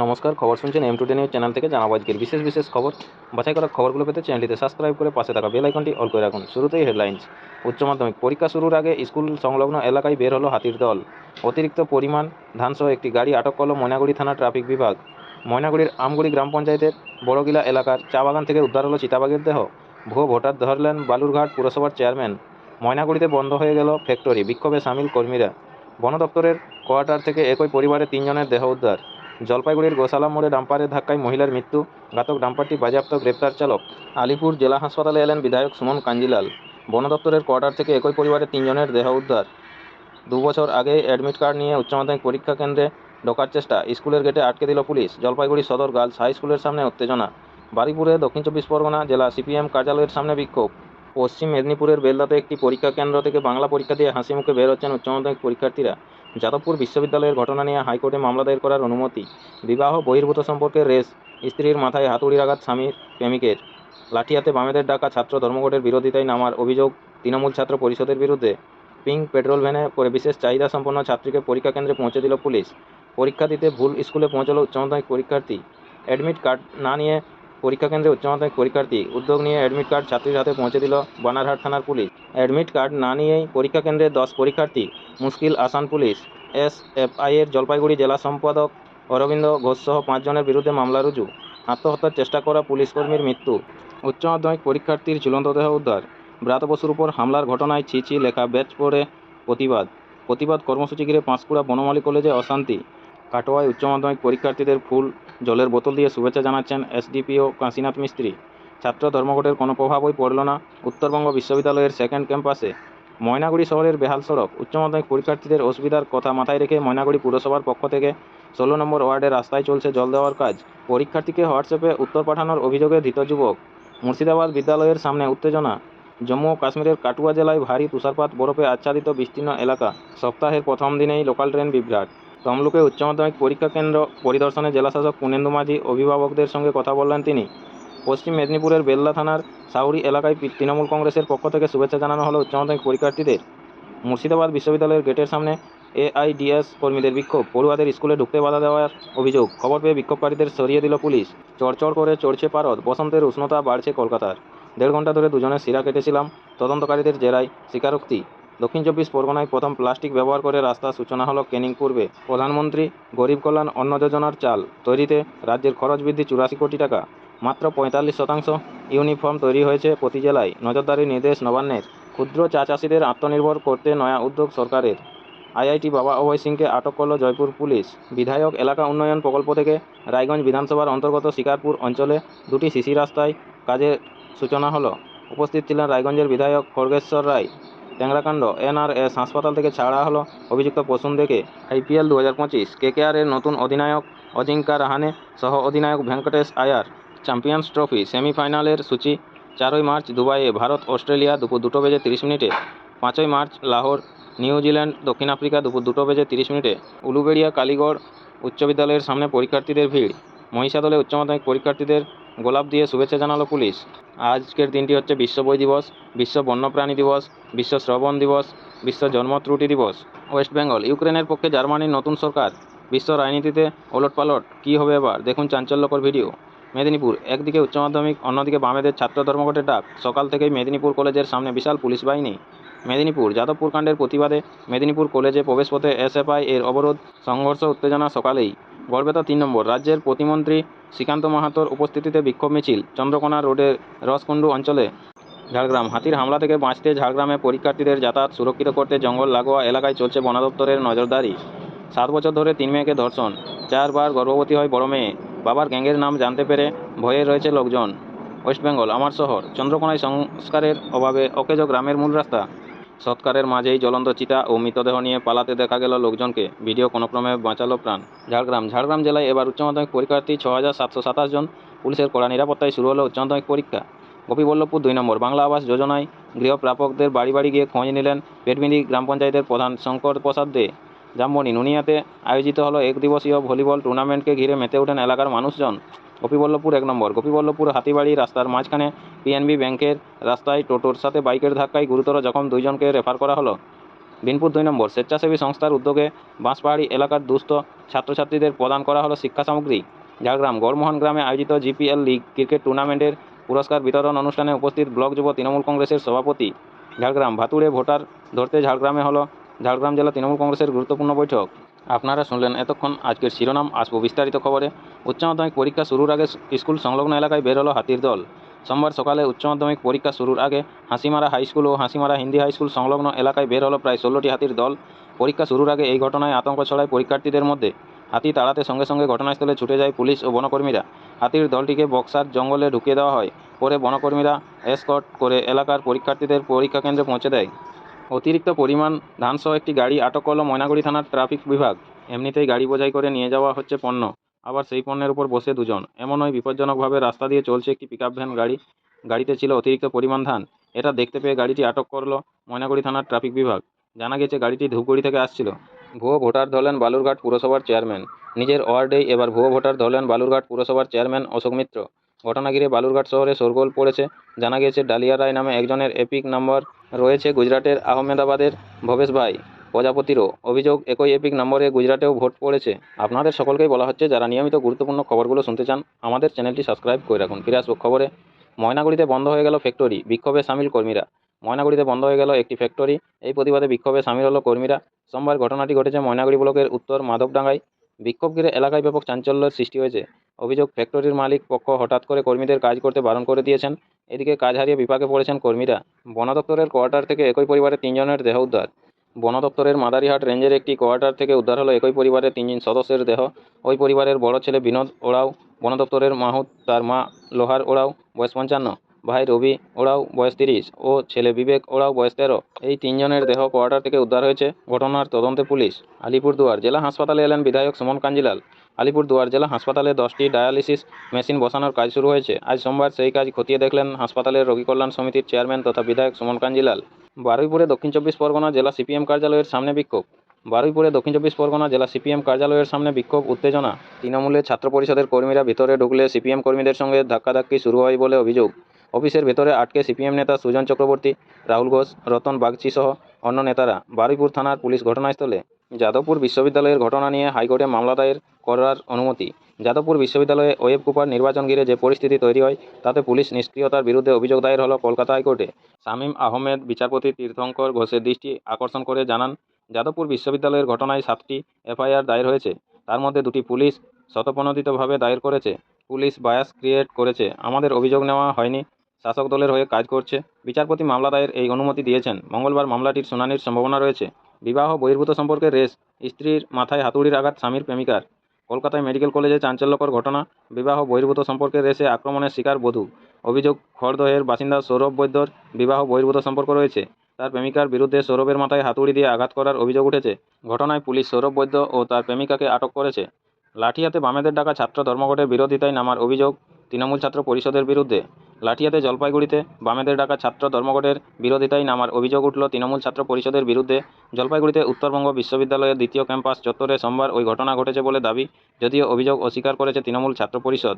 নমস্কার, খবর শুনছেন M2 নিউজ চ্যানেল থেকে। জানাবো আজকের বিশেষ খবর। বাছাই করা খবরগুলো পেতে চ্যানেলটিতে সাবস্ক্রাইব করে পাশে থাকা বেল আইকনটি অল করে রাখুন। শুরুতেই হেডলাইন্স। উচ্চ মাধ্যমিক পরীক্ষা শুরুর আগে স্কুল সংলগ্ন এলাকায় বের হলো হাতির দল। অতিরিক্ত পরিমাণ ধানসহ একটি গাড়ি আটক করল ময়নাগুড়ি থানা ট্রাফিক বিভাগ। ময়নাগুড়ির আমগুড়ি গ্রাম পঞ্চায়েতের বড়গিলা এলাকার চা বাগান থেকে উদ্ধার হলো চিতাবাঘের দেহ। ভুয়ো ভোটার ধরলেন বালুরঘাট পুরসভার চেয়ারম্যান। ময়নাগুড়িতে বন্ধ হয়ে গেল ফ্যাক্টরি, বিক্ষোভে সামিল কর্মীরা। বন দপ্তরের কোয়ার্টার থেকে একই পরিবারের 3 জনের দেহ উদ্ধার। জলপাইগুড়ির গোসালা মোড়ে ডাম্পারের ধাক্কায় মহিলার মৃত্যু, ঘাতক ডাম্পারটি বাজেয়াপ্ত, গ্রেপ্তার চালক। আলিপুর জেলা হাসপাতালে এলেন বিধায়ক সুমন কাঞ্জিলাল। বন দপ্তরের কোয়ার্টার থেকে একই পরিবারের 3 জনের দেহ উদ্ধার। 2 বছর আগে অ্যাডমিট কার্ড নিয়ে উচ্চ মাধ্যমিক পরীক্ষা কেন্দ্রে ঢোকার চেষ্টা, স্কুলের গেটে আটকে দিল পুলিশ। জলপাইগুড়ি সদর গার্লস হাই স্কুলের সামনে উত্তেজনা। বারুইপুরে দক্ষিণ 24 পরগনা জেলা সিপিএম কার্যালয়ের সামনে বিক্ষোভ। পশ্চিম মেদিনীপুরের বেলদাতে একটি পরীক্ষা কেন্দ্র থেকে বাংলা পরীক্ষা দিয়ে হাসি মুখে বের হচ্ছেন উচ্চ মাধ্যমিক পরীক্ষার্থীরা। যাদবপুর বিশ্ববিদ্যালয়ের ঘটনা নিয়ে হাইকোর্টে মামলা দায়ের করার অনুমতি। বিবাহ বহির্ভূত সম্পর্কের রেস, স্ত্রীর মাথায় হাতুড়ির আঘাত স্বামীর প্রেমিকের। লাঠিয়াতে বামেদের ডাকা ছাত্র ধর্মঘটের বিরোধিতায় নামার অভিযোগ তৃণমূল ছাত্র পরিষদের বিরুদ্ধে। পিঙ্ক পেট্রোল ভ্যানে করে বিশেষ চাহিদা সম্পন্ন ছাত্রীকে পরীক্ষা কেন্দ্রে পৌঁছে দিল পুলিশ। পরীক্ষা দিতে ভুল স্কুলে পৌঁছল উচ্চ মাধ্যমিক পরীক্ষার্থী। অ্যাডমিট কার্ড না নিয়ে পরীক্ষা কেন্দ্রে উচ্চ মাধ্যমিক পরীক্ষার্থী। উদ্যোগ নিয়ে অ্যাডমিট কার্ড ছাত্রীর হাতে পৌঁছে দিল বানারহাট থানার পুলিশ। অ্যাডমিট কার্ড না নিয়েই পরীক্ষা কেন্দ্রে 10 পরীক্ষার্থী, মুশকিল আসান পুলিশ। এসএফআইয়ের জলপাইগুড়ি জেলা সম্পাদক অরবিন্দ ঘোষসহ 5 জনের বিরুদ্ধে মামলা রুজু। আত্মহত্যার চেষ্টা করা পুলিশকর্মীর মৃত্যু। উচ্চ মাধ্যমিক পরীক্ষার্থীর ঝুলন্ত দেহ উদ্ধার। ব্রাত বসুর উপর হামলার ঘটনায় ছি লেখা ব্যাচ পড়ে প্রতিবাদ কর্মসূচি ঘিরে পাঁশকুড়া বনমালী কলেজে অশান্তি। কাটোয়ায় উচ্চ মাধ্যমিক পরীক্ষার্থীদের ফুল, জলের বোতল দিয়ে শুভেচ্ছা জানাচ্ছেন এসডিপিও কাশীনাথ মিস্ত্রি। ছাত্র ধর্মঘটের কোনো প্রভাবই পড়ল না উত্তরবঙ্গ বিশ্ববিদ্যালয়ের সেকেন্ড ক্যাম্পাসে। ময়নাগুড়ি শহরের বেহাল সড়ক। উচ্চ মাধ্যমিক পরীক্ষার্থীদের অসুবিধার কথা মাথায় রেখে ময়নাগুড়ি পুরসভার পক্ষ থেকে 16 নম্বর ওয়ার্ডের রাস্তায় চলছে জল দেওয়ার কাজ। পরীক্ষার্থীকে হোয়াটসঅ্যাপে উত্তর পাঠানোর অভিযোগে ধৃত যুবক। মুর্শিদাবাদ বিদ্যালয়ের সামনে উত্তেজনা। জম্মু ও কাশ্মীরের কাটুয়া জেলায় ভারী তুষারপাত, বরফে আচ্ছাদিত বিস্তীর্ণ এলাকা। সপ্তাহের প্রথম দিনেই লোকাল ট্রেন বিভ্রাট। তমলুকে উচ্চ মাধ্যমিক পরীক্ষা কেন্দ্র পরিদর্শনে জেলাশাসক পূর্ণেন্দু মাঝি অভিভাবকদের সঙ্গে কথা বললেন তিনি। পশ্চিম মেদিনীপুরের বেলদা থানার সাউরি এলাকায় তৃণমূল কংগ্রেসের পক্ষ থেকে শুভেচ্ছা জানানো হলো উচ্চ মাধ্যমিক পরীক্ষার্থীদের। মুর্শিদাবাদ বিশ্ববিদ্যালয়ের গেটের সামনে এআইডিএস কর্মীদের বিক্ষোভ, পড়ুয়াদের স্কুলে ঢুকতে বাধা দেওয়ার অভিযোগ। খবর পেয়ে বিক্ষোভকারীদের সরিয়ে দিল পুলিশ। চড়চড় করে চড়ছে পারদ, বসন্তের উষ্ণতা বাড়ছে কলকাতার। 1.5 ঘন্টা ধরে দুজনের শিরা কেটেছিলাম, তদন্তকারীদের জেরায় স্বীকারোক্তি। দক্ষিণ 24 পরগনায় প্রথম প্লাস্টিক ব্যবহার করে রাস্তা সূচনা হলো ক্যানিং পূর্বে। প্রধানমন্ত্রী গরিব কল্যাণ অন্ন যোজনার চাল তৈরিতে রাজ্যের খরচ বৃদ্ধি 84 কোটি টাকা। মাত্র 45% ইউনিফর্ম তৈরি হয়েছে প্রতি জেলায়, নজরদারির নির্দেশ নবান্নের। ক্ষুদ্র চা চাষিদের আত্মনির্ভর করতে নয়া উদ্যোগ সরকারের। আইআইটি বাবা অভয় সিংকে আটক করল জয়পুর পুলিশ। বিধায়ক এলাকা উন্নয়ন প্রকল্প থেকে রায়গঞ্জ বিধানসভার অন্তর্গত শিকারপুর অঞ্চলে 2টি সিসি রাস্তায় কাজের সূচনা হলো। উপস্থিত ছিলেন রায়গঞ্জের বিধায়ক খড়গেশ্বর রায়। ট্যাংরাকাণ্ড এনআরএস হাসপাতাল থেকে ছাড়া হলো অভিযুক্ত প্রসূনদেরকে। আইপিএল 2025 কেকেআরের নতুন অধিনায়ক অজিঙ্কা রাহানে সহ অধিনায়ক ভেঙ্কটেশ আয়ার। চ্যাম্পিয়ন্স ট্রফি সেমিফাইনালের সূচি। 4ই মার্চ দুবাইয়ে ভারত অস্ট্রেলিয়া দুপুর 2:30। 5ই মার্চ লাহোর নিউজিল্যান্ড দক্ষিণ আফ্রিকা দুপুর 2:30। উলুবেড়িয়া কালীগড় উচ্চ বিদ্যালয়ের সামনে পরীক্ষার্থীদের ভিড়। মহিষাদলে উচ্চ মাধ্যমিক পরীক্ষার্থীদের গোলাপ দিয়ে শুভেচ্ছা জানালো পুলিশ। আজকের দিনটি হচ্ছে বিশ্ব বই দিবস, বিশ্ব বন্যপ্রাণী দিবস, বিশ্ব শ্রবণ দিবস, বিশ্ব জন্ম ত্রুটি দিবস। ওয়েস্ট বেঙ্গল, ইউক্রেনের পক্ষে জার্মানির নতুন সরকার। বিশ্ব রাজনীতিতে ওলটপালট, কী হবে এবার, দেখুন চাঞ্চল্যকর ভিডিও। মেদিনীপুর, একদিকে উচ্চ মাধ্যমিক, অন্যদিকে বামেদের ছাত্র ধর্মঘটের ডাক। সকাল থেকেই মেদিনীপুর কলেজের সামনে বিশাল পুলিশ বাহিনী। মেদিনীপুর, যাদবপুর কাণ্ডের প্রতিবাদে মেদিনীপুর কলেজে প্রবেশপথে এসএফআই এর অবরোধ, সংঘর্ষ, উত্তেজনা সকালেই। গড়বেতা 3 নম্বর, রাজ্যের প্রতিমন্ত্রী শ্রীকান্ত মাহাতোর উপস্থিতিতে বিক্ষোভ মিছিল চন্দ্রকোনা রোডের রসকুণ্ডু অঞ্চলে। ঝাড়গ্রাম, হাতির হামলা থেকে বাঁচতে ঝাড়গ্রামে পরীক্ষার্থীদের যাতায়াত সুরক্ষিত করতে জঙ্গল লাগোয়া এলাকায় চলছে বন দপ্তরের নজরদারি। 7 বছর ধরে 3 মেয়েকে ধর্ষণ, 4 বার গর্ভবতী হয় বড় মেয়ে। বাবার গ্যাংয়ের নাম জানতে পেরে ভয়ে রয়েছে লোকজন। ওয়েস্ট বেঙ্গল, আমার শহর চন্দ্রকোনায় সংস্কারের অভাবে অকেজ গ্রামের মূল রাস্তা। সৎকারের মাঝেই জ্বলন্ত চিতা ও মৃতদেহ নিয়ে পালাতে দেখা গেল লোকজনকে, ভিডিও কোনোক্রমে বাঁচালো প্রাণ। ঝাড়গ্রাম জেলায় এবার উচ্চ মাধ্যমিক পরীক্ষার্থী 6727 জন। পুলিশের কড়া নিরাপত্তায় শুরু হলো উচ্চ মাধ্যমিক পরীক্ষা। গোপীবল্লভপুর 2 নম্বর, বাংলা আবাস যোজনায় গৃহপ্রাপকদের বাড়ি বাড়ি গিয়ে খোঁজ নিলেন পেটবিঁধি গ্রাম পঞ্চায়েতের প্রধান শঙ্কর প্রসাদ দে। জামবনি, নুনিয়াতে আয়োজিত হলো 1 দিবসীয় ভলিবল টুর্নামেন্টকে ঘিরে মেতে ওঠেন এলাকার মানুষজন। গোপীবল্লভপুর 1 নম্বর, গোপীবল্লভপুর হাতিবাড়ি রাস্তার মাঝখানে পিএনবি ব্যাংকের রাস্তায় টোটোর সাথে বাইকের ধাক্কায় গুরুতর জখম 2 জনকে রেফার করা হলো। বিনপুর 2 নম্বর, স্বেচ্ছাসেবী সংস্থার উদ্যোগে বাঁশপাহাড়ি এলাকার দুস্থ ছাত্রছাত্রীদের প্রদান করা হলো শিক্ষা সামগ্রী। ঝাড়গ্রাম গড়মোহন গ্রামে আয়োজিত জিপিএল লিগ ক্রিকেট টুর্নামেন্টের পুরস্কার বিতরণ অনুষ্ঠানে উপস্থিত ব্লক যুব তৃণমূল কংগ্রেসের সভাপতি। ঝাড়গ্রাম ভাতুড়ে ভোটার ধরতে ঝাড়গ্রামে হলো ঝাড়গ্রাম জেলা তৃণমূল কংগ্রেসের গুরুত্বপূর্ণ বৈঠক। আপনারা শুনলেন এতক্ষণ আজকের শিরোনাম। আসবো বিস্তারিত খবরে। উচ্চ মাধ্যমিক পরীক্ষা শুরুর আগে স্কুল সংলগ্ন এলাকায় বের হলো হাতির দল। সোমবার সকালে উচ্চ মাধ্যমিক পরীক্ষা শুরুর আগে হাসিমারা হাই স্কুল ও হাসিমারা হিন্দি হাই স্কুল সংলগ্ন এলাকায় বের হলো প্রায় 16টি হাতির দল। পরীক্ষা শুরুর আগে এই ঘটনায় আতঙ্ক ছড়ায় পরীক্ষার্থীদের মধ্যে। হাতি তাড়াতে সঙ্গে সঙ্গে ঘটনাস্থলে ছুটে যায় পুলিশ ও বনকর্মীরা। হাতির দলটিকে বক্সার জঙ্গলে ঢুকিয়ে দেওয়া হয়। পরে বনকর্মীরা এসকর্ট করে এলাকার পরীক্ষার্থীদের পরীক্ষা কেন্দ্রে পৌঁছে দেয়। অতিরিক্ত পরিমাণ ধানসহ একটি গাড়ি আটক করল ময়নাগুড়ি থানার ট্রাফিক বিভাগ। এমনিতেই গাড়ি বোঝাই করে নিয়ে যাওয়া হচ্ছে পণ্য, আবার সেই পণ্যের উপর বসে দুজন। এমনই বিপজ্জনকভাবে রাস্তা দিয়ে চলছে একটি পিকআপ ভ্যান গাড়ি। গাড়িতে ছিল অতিরিক্ত পরিমাণ ধান। এটা দেখতে পেয়ে গাড়িটি আটক করল ময়নাগুড়ি থানার ট্রাফিক বিভাগ। জানা গেছে গাড়িটি ধূপগুড়ি থেকে আসছিল। ভুয়ো ভোটার ধরলেন বালুরঘাট পুরসভার চেয়ারম্যান। নিজের ওয়ার্ডেই এবার ভুয়ো ভোটার ধরলেন বালুরঘাট পুরসভার চেয়ারম্যান অশোক মিত্র। ঘটনা ঘিরে বালুরঘাট শহরে শোরগোল পড়েছে। জানা গিয়েছে ডালিয়া রায় নামে একজনের এপিক নম্বর রয়েছে গুজরাটের আহমেদাবাদের ভবেশ ভাই প্রজাপতিরও অভিযোগ একই এপিক নম্বরে গুজরাটেও ভোট পড়েছে। আপনাদের সকলকেই বলা হচ্ছে, যারা নিয়মিত গুরুত্বপূর্ণ খবরগুলো শুনতে চান আমাদের চ্যানেলটি সাবস্ক্রাইব করে রাখুন। ফিরে আসবো খবরে। ময়নাগুড়িতে বন্ধ হয়ে গেল ফ্যাক্টরি, বিক্ষোভে সামিল কর্মীরা। ময়নাগুড়িতে বন্ধ হয়ে গেল একটি ফ্যাক্টরি। এই প্রতিবাদে বিক্ষোভে সামিল হলো কর্মীরা। সোমবার ঘটনাটি ঘটেছে ময়নাগুড়ি ব্লকের উত্তর মাধবডাঙ্গায়। বিক্ষোভ ঘিরে এলাকায় ব্যাপক চাঞ্চল্যের সৃষ্টি হয়েছে। অভিযোগ, ফ্যাক্টরির মালিক পক্ষ হঠাৎ করে কর্মীদের কাজ করতে বারণ করে দিয়েছেন। এদিকে কাজ হারিয়ে বিপাকে পড়েছেন কর্মীরা। বন দপ্তরের কোয়ার্টার থেকে একই পরিবারের 3 জনের দেহ উদ্ধার। বন দপ্তরের মাদারিহাট রেঞ্জের একটি কোয়ার্টার থেকে উদ্ধার হলো একই পরিবারের 3 সদস্যের দেহ। ওই পরিবারের বড় ছেলে বিনোদ ওরাও, বন দপ্তরের মাহুত, তার মা লোহার ওরাও বয়স 55, ভাই রবি ওরাও বয়স 30 ও ছেলে বিবেক ওরাও বয়স 13। এই 3 জনের দেহ কোয়ার্টার থেকে উদ্ধার হয়েছে। ঘটনার তদন্তে পুলিশ। আলিপুরদুয়ার জেলা হাসপাতালে এলেন বিধায়ক সুমন কাঞ্জিলাল। আলিপুরদুয়ার জেলা হাসপাতালে 10টি ডায়ালিসিস মেশিন বসানোর কাজ শুরু হয়েছে। আজ সোমবার সেই কাজ খতিয়ে দেখলেন হাসপাতালের রোগী কল্যাণ সমিতির চেয়ারম্যান তথা বিধায়ক সুমন কাঞ্জিলাল। বারুইপুরে দক্ষিণ 24 পরগনা জেলা সিপিএম কার্যালয়ের সামনে বিক্ষোভ। বারুইপুরে দক্ষিণ 24 পরগনা জেলা সিপিএম কার্যালয়ের সামনে বিক্ষোভ, উত্তেজনা। তৃণমূলের ছাত্র পরিষদের কর্মীরা ভিতরে ঢুকলে সিপিএম কর্মীদের সঙ্গে ধাক্কাধাক্কি শুরু হয় বলে অভিযোগ। অফিসের ভেতরে আটকে সিপিএম নেতা সুজন চক্রবর্তী, রাহুল ঘোষ, রতন বাগচি সহ অন্য নেতারা। বারুইপুর থানার পুলিশ ঘটনাস্থলে। যাদবপুর বিশ্ববিদ্যালয়ের ঘটনা নিয়ে হাইকোর্টে মামলা দায়ের করার অনুমতি। যাদবপুর বিশ্ববিদ্যালয়ে ওয়েব কুপার নির্বাচন ঘিরে যে পরিস্থিতি তৈরি হয় তাতে পুলিশ নিষ্ক্রিয়তার বিরুদ্ধে অভিযোগ দায়ের হলো কলকাতা হাইকোর্টে। শামীম আহমেদ বিচারপতি তীর্থঙ্কর ঘোষের দৃষ্টি আকর্ষণ করে জানান, যাদবপুর বিশ্ববিদ্যালয়ের ঘটনায় 7টি এফআইআর দায়ের হয়েছে। তার মধ্যে 2টি পুলিশ স্বতঃপ্রণোদিতভাবে দায়ের করেছে। পুলিশ বায়াস ক্রিয়েট করেছে। আমাদের অভিযোগ নেওয়া হয়নি, শাসক দলের হয়ে কাজ করছে। বিচারপতি মামলা দায়ের এই অনুমতি দিয়েছেন। মঙ্গলবার মামলাটির শুনানির সম্ভাবনা রয়েছে। বিবাহ বহির্ভূত সম্পর্কে রেস, স্ত্রীর মাথায় হাতুড়ির আঘাত স্বামীর প্রেমিকার। কলকাতায় মেডিকেল কলেজে চাঞ্চল্যকর ঘটনা। বিবাহ বহির্ভূত সম্পর্কের রেসে আক্রমণের শিকার বধূ। অভিযোগ, খড়দহের বাসিন্দা সৌরভ বৈদ্যর বিবাহ বহির্ভূত সম্পর্ক রয়েছে। তার প্রেমিকার বিরুদ্ধে সৌরভের মাথায় হাতুড়ি দিয়ে আঘাত করার অভিযোগ উঠেছে। ঘটনায় পুলিশ সৌরভ বৈদ্য ও তার প্রেমিকাকে আটক করেছে। লাঠিয়াতে বামেদের ডাকা ছাত্র ধর্মঘটের বিরোধিতায় নামার অভিযোগ তৃণমূল ছাত্র পরিষদের বিরুদ্ধে। লাঠিয়াতে জলপাইগুড়িতে বামেদের ডাকা ছাত্র ধর্মঘটের বিরোধিতায় নামার অভিযোগ উঠল তৃণমূল ছাত্র পরিষদের বিরুদ্ধে। জলপাইগুড়িতে উত্তরবঙ্গ বিশ্ববিদ্যালয়ের 2য় ক্যাম্পাস চত্বরে সোমবার ওই ঘটনা ঘটেছে বলে দাবি, যদিও অভিযোগ অস্বীকার করেছে তৃণমূল ছাত্র পরিষদ।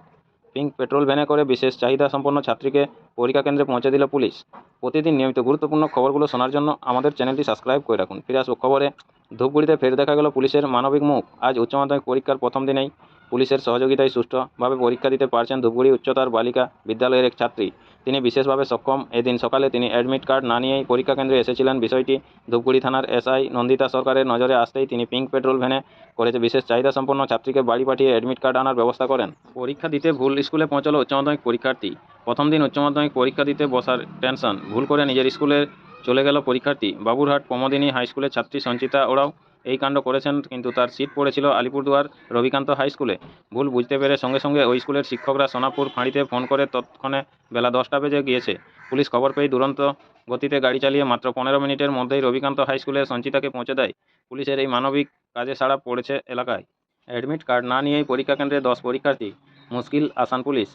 পিঙ্ক পেট্রোল ভ্যানে করে বিশেষ চাহিদা সম্পন্ন ছাত্রীকে পরীক্ষা কেন্দ্রে পৌঁছে দিল পুলিশ। প্রতিদিন নিয়মিত গুরুত্বপূর্ণ খবরগুলো শোনার জন্য আমাদের চ্যানেলটি সাবস্ক্রাইব করে রাখুন। ফিরে আসবো খবরে। ধূপগুড়িতে ফের দেখা গেল পুলিশের মানবিক মুখ। আজ উচ্চ মাধ্যমিক পরীক্ষার প্রথম দিনেই পুলিশের সহযোগিতায় সুষ্ঠুভাবে পরীক্ষা দিতে পারছেন ধূপগুড়ি উচ্চতর বালিকা বিদ্যালয়ের এক ছাত্রী। তিনি বিশেষভাবে সক্ষম। এদিন সকালে তিনি অ্যাডমিট কার্ড না নিয়েই পরীক্ষা কেন্দ্রে এসেছিলেন। বিষয়টি ধূপগুড়ি থানার এসআই নন্দিতা সরকারের নজরে আসতেই তিনি পিঙ্ক পেট্রোল ভ্যানে করেছে বিশেষ চাহিদা সম্পন্ন ছাত্রীকে বাড়ি পাঠিয়ে অ্যাডমিট কার্ড আনার ব্যবস্থা করেন। পরীক্ষা দিতে ভুল স্কুলে পৌঁছালো উচ্চ মাধ্যমিক পরীক্ষার্থী। প্রথম দিন উচ্চ মাধ্যমিক পরীক্ষা দিতে বসার টেনশন, ভুল করে নিজের স্কুলে চলে গেল পরীক্ষার্থী। বাবুরহাট প্রমোদিনী হাই স্কুলের ছাত্রী সঞ্চিতা ওরাও এই কাণ্ড করেছেন, কিন্তু তার সিট পড়েছিল আলিপুরদুয়ার রবিকান্ত হাই স্কুলে। ভুল বুঝতে পেরে সঙ্গে সঙ্গে ওই স্কুলের শিক্ষকরা সোনাপুর ফাঁড়িতে ফোন করে তৎক্ষণে বেলা 10টা বেজে গিয়েছে। পুলিশ খবর পেয়ে দুরন্ত গতিতে গাড়ি চালিয়ে মাত্র 15 মিনিটের মধ্যেই রবিকান্ত হাই স্কুলে সঞ্চিতাকে পৌঁছে দেয়। পুলিশের এই মানবিক কাজে সাড়া পড়েছে এলাকায়। অ্যাডমিট কার্ড না নিয়েই পরীক্ষা কেন্দ্রে 10 পরীক্ষার্থী, মুশকিল আসান পুলিশ।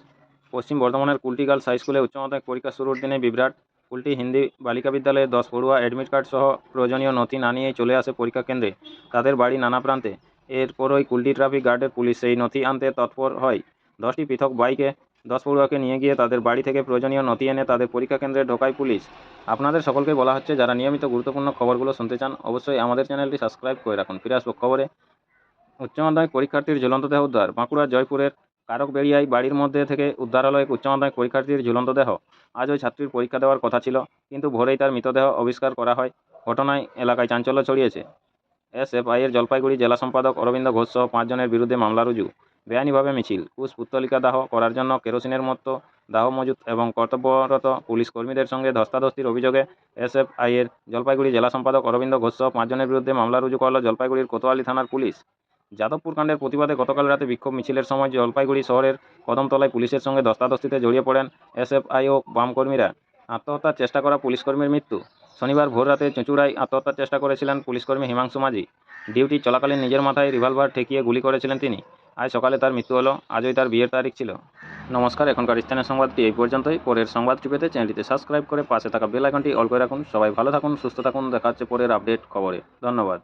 পশ্চিম বর্ধমানের কুলটি গার্লস হাই স্কুলে উচ্চ মাধ্যমিক পরীক্ষা শুরুর দিনে বিভ্রাট। কুলটি হিন্দি বালিকা বিদ্যালয়ে 10 পড়ুয়া অ্যাডমিট কার্ড সহ প্রয়োজনীয় নথি না নিয়েই চলে আসে পরীক্ষা কেন্দ্রে। তাদের বাড়ি নানা প্রান্তে। এরপরই কুলটি ট্রাফিক গার্ডের পুলিশ সেই নথি আনতে তৎপর হয়। 10টি পৃথক বাইকে 10 পড়ুয়াকে নিয়ে গিয়ে তাদের বাড়ি থেকে প্রয়োজনীয় নথি এনে তাদের পরীক্ষা কেন্দ্রে ঢোকায় পুলিশ। আপনাদের সকলকে বলা হচ্ছে, যারা নিয়মিত গুরুত্বপূর্ণ খবরগুলো শুনতে চান অবশ্যই আমাদের চ্যানেলটি সাবস্ক্রাইব করে রাখুন। ফিরে আসবো খবরে। উচ্চ মাধ্যমিক পরীক্ষার্থীর ঝুলন্ত দেহ উদ্ধার। বাঁকুড়ার জয়পুরের কারকবেড়িয়ায় বাড়ির মধ্যে থেকে উদ্ধার হলো এক উচ্চ মাধ্যমিক পরীক্ষার্থীর ঝুলন্ত দেহ। আজ ওই ছাত্রীর পরীক্ষা দেওয়ার কথা ছিল, কিন্তু ভোরেই তার মৃতদেহ আবিষ্কার করা হয়। ঘটনায় এলাকায় চাঞ্চল্য ছড়িয়েছে। এসএফআইয়ের জলপাইগুড়ি জেলা সম্পাদক অরবিন্দ ঘোষ সহ 5 জনের বিরুদ্ধে মামলা রুজু। বেআইনিভাবে মিছিল, পুষ্পতলিকা দাহ করার জন্য কেরোসিনের মতো দাহ মজুত এবং কর্তব্যরত পুলিশ কর্মীদের সঙ্গে ধস্তাধস্তির অভিযোগে এসএফআইয়ের জলপাইগুড়ি জেলা সম্পাদক অরবিন্দ ঘোষ সহ 5 জনের বিরুদ্ধে মামলা রুজু করল জলপাইগুড়ির কোতোয়ালি থানার পুলিশ। যাদবপুর কাণ্ডের প্রতিবাদে গতকাল রাতে বিক্ষোভ মিছিলের সময় জলপাইগুড়ি শহরের কদমতলায় পুলিশের সঙ্গে ধস্তাধস্তিতে জড়িয়ে পড়েন এসএফআই ও বাম কর্মীরা। আত্মহত্যার চেষ্টা করা পুলিশকর্মীর মৃত্যু। শনিবার ভোররাতে চুঁচুড়ায় আত্মহত্যার চেষ্টা করেছিলেন পুলিশকর্মী হিমাংশু মাঝি। ডিউটি চলাকালীন নিজের মাথায় রিভলভার ঠেকিয়ে গুলি করেছিলেন তিনি। আজ সকালে তার মৃত্যু হলো। আজই তার বিয়ের তারিখ ছিল। নমস্কার, এখনকার স্থানীয় সংবাদটি এই পর্যন্তই। পরের সংবাদটি পেতে চ্যানেলটিতে সাবস্ক্রাইব করে পাশে থাকা বেল আইকনটি অল করে রাখুন। সবাই ভালো থাকুন, সুস্থ থাকুন। দেখা হচ্ছে পরের আপডেট খবরে। ধন্যবাদ।